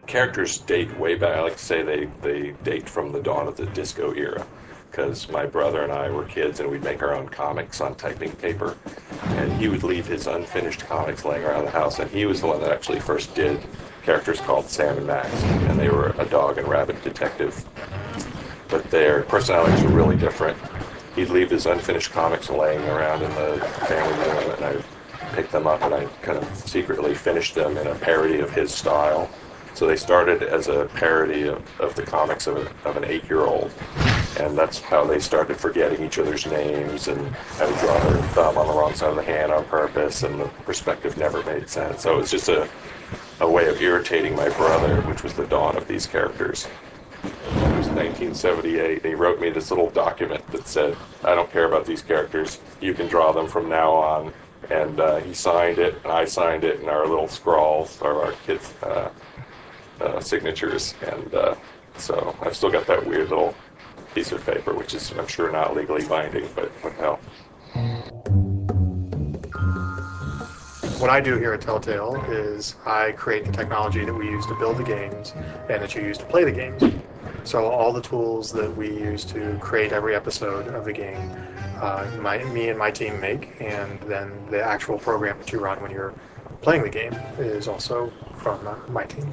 characters date way back. I like to say they date from the dawn of the disco era, because my brother and I were kids and we'd make our own comics on typing paper, and he would leave his unfinished comics laying around the house, and he was the one that actually first did characters called Sam and Max, and they were a dog and rabbit detective, but their personalities were really different. He'd leave his unfinished comics laying around in the family room, and I picked them up and I kind of secretly finished them in a parody of his style. So they started as a parody of the comics of an 8-year-old, and that's how they started forgetting each other's names and how to draw their thumb on the wrong side of the hand on purpose, and the perspective never made sense. So it was just a way of irritating my brother, which was the dawn of these characters. It was 1978, and he wrote me this little document that said, I don't care about these characters, you can draw them from now on. And he signed it, and I signed it, and our little scrawls are our kids' signatures. And so I've still got that weird little piece of paper, which is, I'm sure, not legally binding, but what the hell. What I do here at Telltale is I create the technology that we use to build the games and that you use to play the games. So all the tools that we use to create every episode of the game, me and my team make, and then the actual program that you run when you're playing the game is also from my team.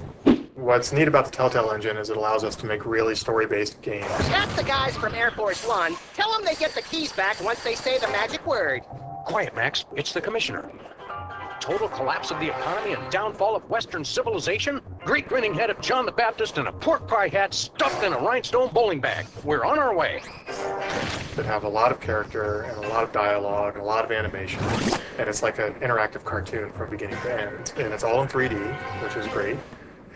What's neat about the Telltale engine is it allows us to make really story-based games. That's the guys from Air Force One. Tell them they get the keys back once they say the magic word. Quiet, Max. It's the commissioner. Total collapse of the economy and downfall of Western civilization? Great grinning head of John the Baptist and a pork pie hat stuffed in a rhinestone bowling bag. We're on our way. That have a lot of character and a lot of dialogue and a lot of animation. And it's like an interactive cartoon from beginning to end. And it's all in 3D, which is great.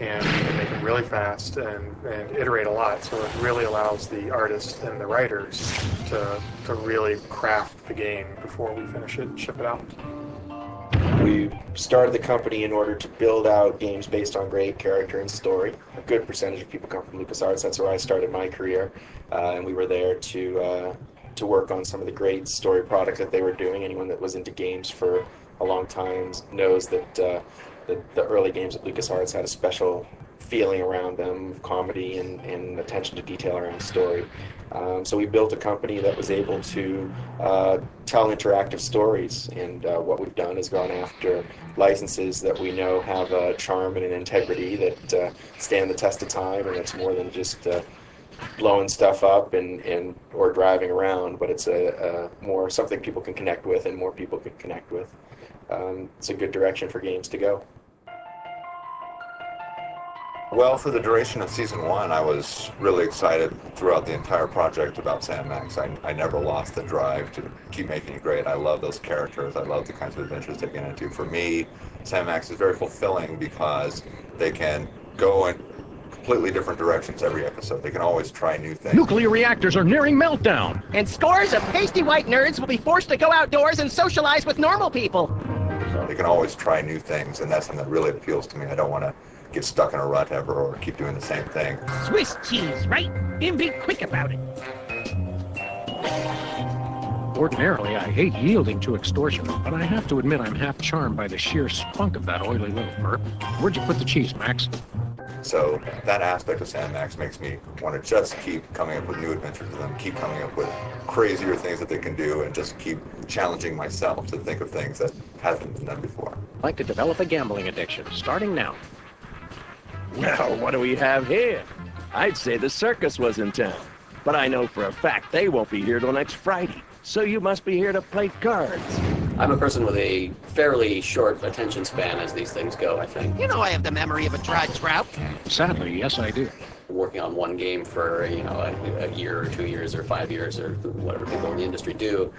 And they make it really fast and iterate a lot. So it really allows the artists and the writers to really craft the game before we finish it and ship it out. We started the company in order to build out games based on great character and story. A good percentage of people come from LucasArts. That's where I started my career, and we were there to work on some of the great story products that they were doing. Anyone that was into games for a long time knows that the early games at LucasArts had a special feeling around them, comedy and attention to detail around story. So we built a company that was able to tell interactive stories, and what we've done is gone after licenses that we know have a charm and an integrity that stand the test of time, and it's more than just blowing stuff up or driving around, but it's a more something people can connect with and more people can connect with. It's a good direction for games to go. Well, for the duration of Season 1, I was really excited throughout the entire project about Sam Max. I never lost the drive to keep making it great. I love those characters. I love the kinds of adventures they get into. For me, Sam Max is very fulfilling because they can go in completely different directions every episode. They can always try new things. Nuclear reactors are nearing meltdown. And scores of pasty white nerds will be forced to go outdoors and socialize with normal people. They can always try new things, and that's something that really appeals to me. I don't want to get stuck in a rut ever or keep doing the same thing. Swiss cheese, right? And be quick about it. Ordinarily, I hate yielding to extortion, but I have to admit I'm half charmed by the sheer spunk of that oily little burp. Where'd you put the cheese, Max? So that aspect of Sam Max makes me want to just keep coming up with new adventures with them, keep coming up with crazier things that they can do, and just keep challenging myself to think of things that haven't been done before. Like to develop a gambling addiction, starting now. Well, what do we have here? I'd say the circus was in town, but I know for a fact they won't be here till next Friday, so you must be here to play cards. I'm a person with a fairly short attention span as these things go, I think. You know I have the memory of a dried trout. Sadly, yes, I do. Working on one game for, a year or 2 years or 5 years or whatever people in the industry do,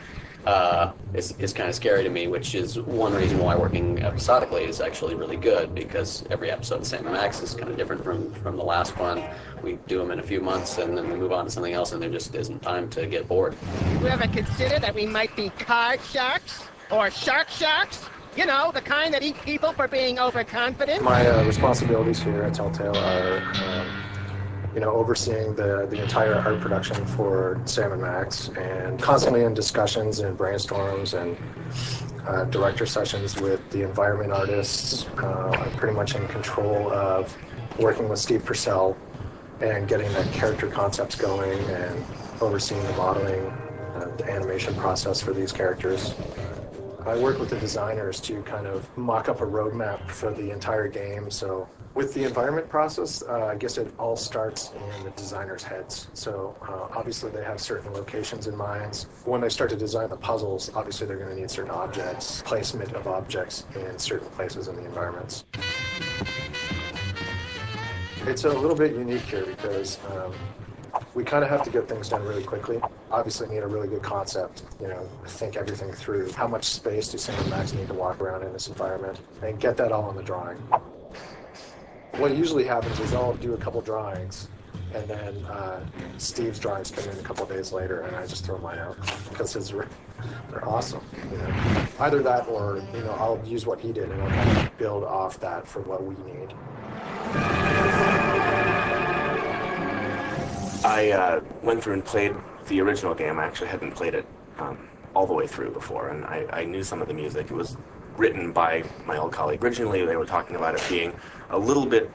is kind of scary to me, which is one reason why working episodically is actually really good, because every episode of Sam and Max is kind of different from the last one. We do them in a few months and then we move on to something else, and there just isn't time to get bored. You ever consider that we might be card sharks? Or sharks? You know, the kind that eat people for being overconfident? My responsibilities here at Telltale are overseeing the entire art production for Sam and Max, and constantly in discussions and brainstorms and director sessions with the environment artists. I'm pretty much in control of working with Steve Purcell and getting the character concepts going and overseeing the modeling, the animation process for these characters. I work with the designers to kind of mock up a roadmap for the entire game. So with the environment process, I guess it all starts in the designers' heads. So obviously they have certain locations in mind. When they start to design the puzzles, obviously they're going to need certain objects, placement of objects in certain places in the environments. It's a little bit unique here because we kind of have to get things done really quickly. Obviously need a really good concept, think everything through. How much space do Sam and Max need to walk around in this environment? And get that all on the drawing. What usually happens is I'll do a couple drawings, and then Steve's drawings come in a couple days later, and I just throw mine out because they're awesome. Either that, or I'll use what he did, and I'll kind of build off that for what we need. I went through and played the original game. I actually hadn't played it all the way through before, and I knew some of the music. It was written by my old colleague. Originally, they were talking about it being a little bit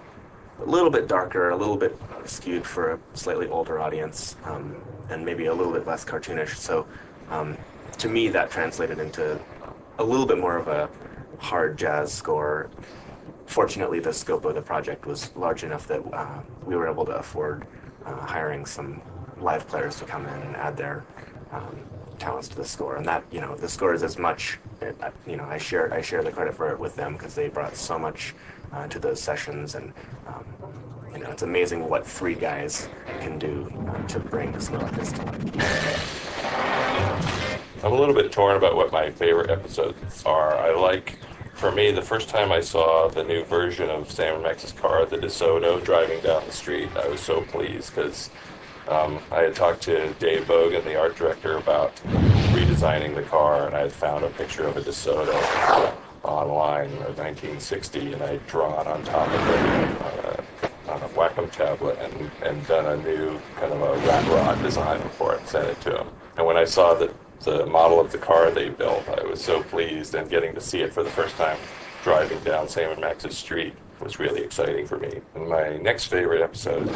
darker, a little bit skewed for a slightly older audience, and maybe a little bit less cartoonish. So, to me, that translated into a little bit more of a hard jazz score. Fortunately, the scope of the project was large enough that we were able to afford hiring some live players to come in and add their talents to the score. And that, the score is as much, I share the credit for it with them because they brought so much to those sessions, and it's amazing what three guys can do to bring something like this to life. I'm a little bit torn about what my favorite episodes are. For me, the first time I saw the new version of Sam and Max's car, the DeSoto, driving down the street, I was so pleased because I had talked to Dave Bogan, the art director, about redesigning the car, and I had found a picture of a DeSoto online in 1960, and I'd drawn on top of it on a Wacom tablet and done a new kind of a rat rod design for it and sent it to him. And when I saw the model of the car they built, I was so pleased, and getting to see it for the first time driving down Sam and Max's street was really exciting for me. And my next favorite episode,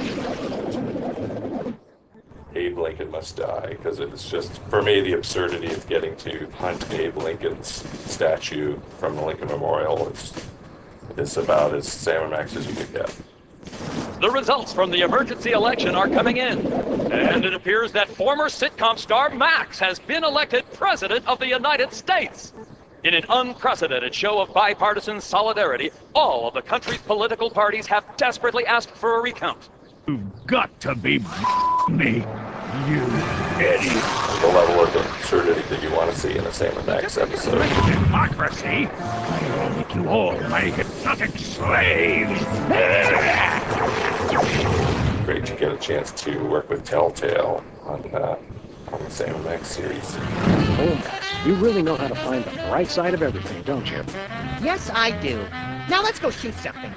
Abe Lincoln Must Die, because it was just, for me, the absurdity of getting to hunt Abe Lincoln's statue from the Lincoln Memorial is about as Sam and Max as you could get. The results from the emergency election are coming in, and it appears that former sitcom star Max has been elected President of the United States. In an unprecedented show of bipartisan solidarity, all of the country's political parties have desperately asked for a recount. You've got to be me, you idiot. The level of absurdity that you want to see in a Sam and Max episode. Democracy? I'll make you all my hypnotic slaves. Great to get a chance to work with Telltale on the Sam and Max series. Oh, Max, you really know how to find the bright side of everything, don't you? Yes, I do. Now let's go shoot something.